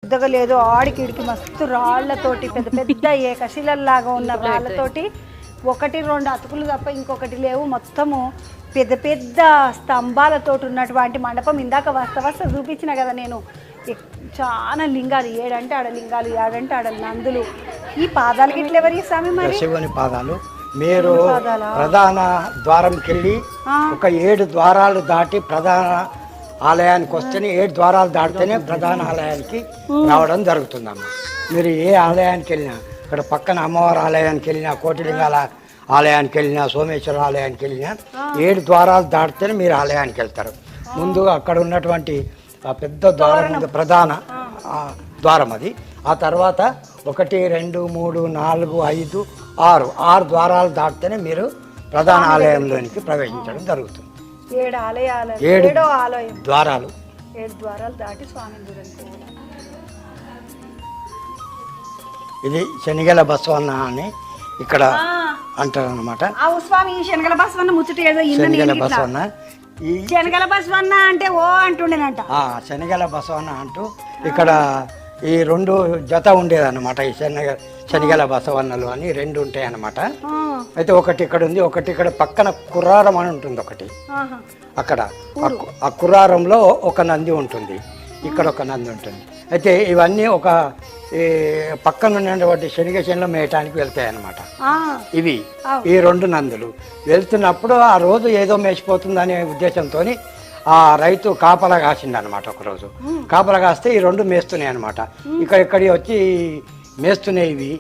పెద్దగా లేదు, ఆడికి ఇడికి మస్తు రాళ్లతోటి పెద్ద పెద్ద ఏకశిలల్లాగా ఉన్న రాళ్లతోటి 1-2 అతుకులు తప్ప ఇంకొకటి లేవు. మొత్తము పెద్ద పెద్ద స్తంభాలతో ఉన్నటువంటి మండపం. ఇందాక వస్త చూపించిన కదా నేను, చాలా లింగాలు, 7 అంటే ఆడ లింగాలు, 7 అంటే ఆడ నందులు. ఈ పాదాలకి ఇట్లా ఎవరి స్వామి? మరి శివుని పాదాలు. మీరు ప్రధాన ద్వారంకి వెళ్ళి ఒక 7 ద్వారాలు దాటి ప్రధాన ఆలయానికి వస్తేనే, 7 ద్వారాలు దాటితేనే ప్రధాన ఆలయానికి రావడం జరుగుతుందమ్మా. మీరు ఏ ఆలయానికి వెళ్ళినా, ఇక్కడ పక్కన అమ్మవారి ఆలయానికి వెళ్ళినా, కోటిలింగాల ఆలయానికి వెళ్ళినా, సోమేశ్వర ఆలయానికి వెళ్ళినా 7 ద్వారాలు దాటితేనే మీరు ఆలయానికి వెళ్తారు. ముందు అక్కడ ఉన్నటువంటి పెద్ద ద్వారం ఉంది, ప్రధాన ద్వారం అది. ఆ తర్వాత 1, 2, 3, 4, 5, 6 ద్వారాలు దాటితేనే మీరు ప్రధాన ఆలయంలోనికి ప్రవేశించడం జరుగుతుంది. 7 ఆలయాలు, 7 ఆలయం ద్వారాలు, 7 ద్వారాలు దాటి స్వామి గురించి. ఇది శనిగల బసవన్న అని ఇక్కడ అంటారు అనమాట. స్వామి శనగల బసవన్న ముచ్చట ఏదో శనిగల బసవన్న, ఈ శనగల బసవన్న అంటే ఓ అంటుండేనంట. శనిగల బసవన్న అంటూ ఇక్కడ ఈ 2 జత ఉండేదన్నమాట. ఈ శనిగల బసవన్నలు అని 2 ఉంటాయి అన్నమాట. అయితే ఒకటి ఇక్కడ ఉంది, ఒకటి ఇక్కడ పక్కన కుర్రారం అని ఉంటుంది ఒకటి. అక్కడ ఆ కుర్రారంలో ఒక నంది ఉంటుంది, ఇక్కడ ఒక నంది ఉంటుంది. అయితే ఇవన్నీ ఒక పక్కన ఉన్నటువంటి శనిగశనిలో మేయటానికి వెళ్తాయి అన్నమాట. ఇవి ఈ 2 నందులు వెళ్తున్నప్పుడు ఆ రోజు ఏదో మేసిపోతుందనే ఉద్దేశంతో ఆ రైతు కాపలా కాసింది అనమాట. ఒకరోజు కాపలా కాస్తే ఈ 2 మేస్తున్నాయి అనమాట. ఇక్కడిక్కడి వచ్చి మేస్తున్నాయి ఇవి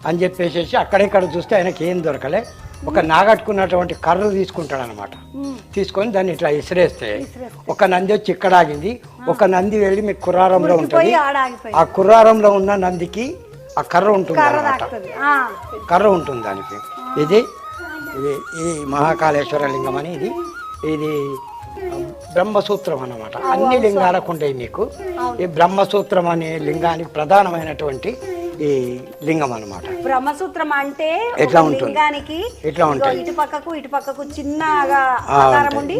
అని చెప్పేసి అక్కడెక్కడ చూస్తే ఆయనకి ఏం దొరకలే. ఒక నాగట్టుకున్నటువంటి కర్ర తీసుకుంటాడు అనమాట. తీసుకొని దాన్ని ఇట్లా ఇసిరేస్తే ఒక నంది వచ్చి ఇక్కడ ఆగింది. ఒక నంది వెళ్ళి మీకు కుర్రారంలో ఉంటుంది. ఆ కుర్రారంలో ఉన్న నందికి ఆ కర్ర ఉంటుంది అనమాట. కర్ర ఉంటుంది దానికి. ఇది మహాకాళేశ్వర లింగం అని. ఇది బ్రహ్మసూత్రం అన్నమాట. అన్ని లింగాలకు ఉంటాయి మీకు. ఈ బ్రహ్మసూత్రం అనే లింగానికి ప్రధానమైనటువంటి ఈ లింగం అన్నమాట. బ్రహ్మసూత్రం అంటే ఎట్లా ఉంటుంది, లింగానికి ఇట్లా ఉంటుంది. ఇటు పక్కకు చిన్నగా ఆకారం ఉండి